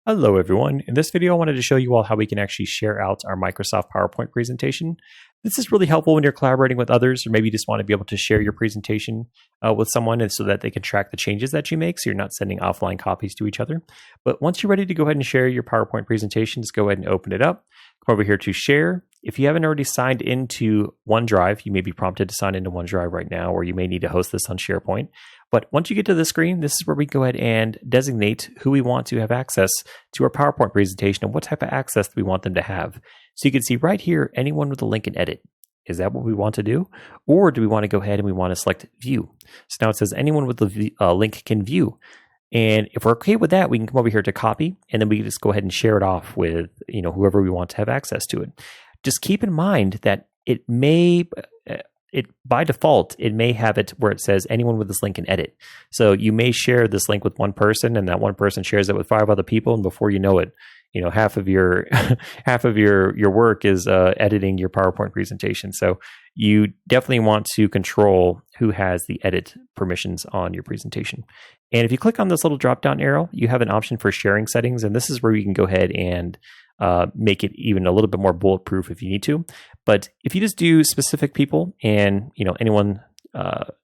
Hello everyone. In this video, I wanted to show you all how we can actually share out our Microsoft PowerPoint presentation. This is really helpful when you're collaborating with others, or maybe you just want to be able to share your presentation with someone and so that they can track the changes that you make so you're not sending offline copies to each other. But once you're ready to go ahead and share your PowerPoint presentation, just go ahead and open it up. Come over here to share. If you haven't already signed into OneDrive, you may be prompted to sign into OneDrive right now, or you may need to host this on SharePoint. But once you get to the screen, this is where we go ahead and designate who we want to have access to our PowerPoint presentation and what type of access we want them to have. So you can see right here, anyone with a link and edit. Is that what we want to do? Or do we want to go ahead and we want to select view? So now it says anyone with the link can view. And if we're okay with that, we can come over here to copy, and then we can just go ahead and share it off with whoever we want to have access to it. Just keep in mind that it may, by default, it may have it where it says anyone with this link can edit. So you may share this link with one person, and that one person shares it with 5 other people, and before you know it, half of your work is editing your PowerPoint presentation. So you definitely want to control who has the edit permissions on your presentation. And if you click on this little drop-down arrow, you have an option for sharing settings, and this is where you can go ahead and make it even a little bit more bulletproof if you need to. But if you just do specific people and anyone,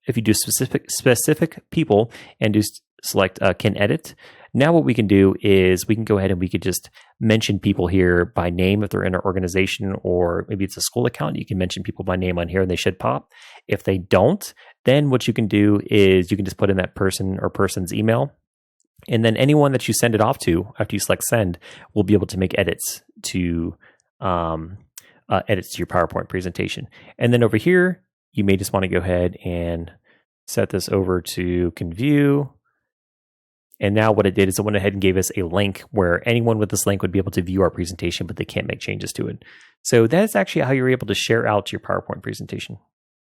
if you do specific people and just select can edit, now what we can do is we can go ahead and we could just mention people here by name if they're in our organization, or maybe it's a school account. You can mention people by name on here and they should pop. If they don't, then what you can do is you can just put in that person or person's email. And then anyone that you send it off to after you select send will be able to make edits to your PowerPoint presentation. And then over here, you may just want to go ahead and set this over to can view. And now what it did is it went ahead and gave us a link where anyone with this link would be able to view our presentation, but they can't make changes to it. So that's actually how you're able to share out your PowerPoint presentation.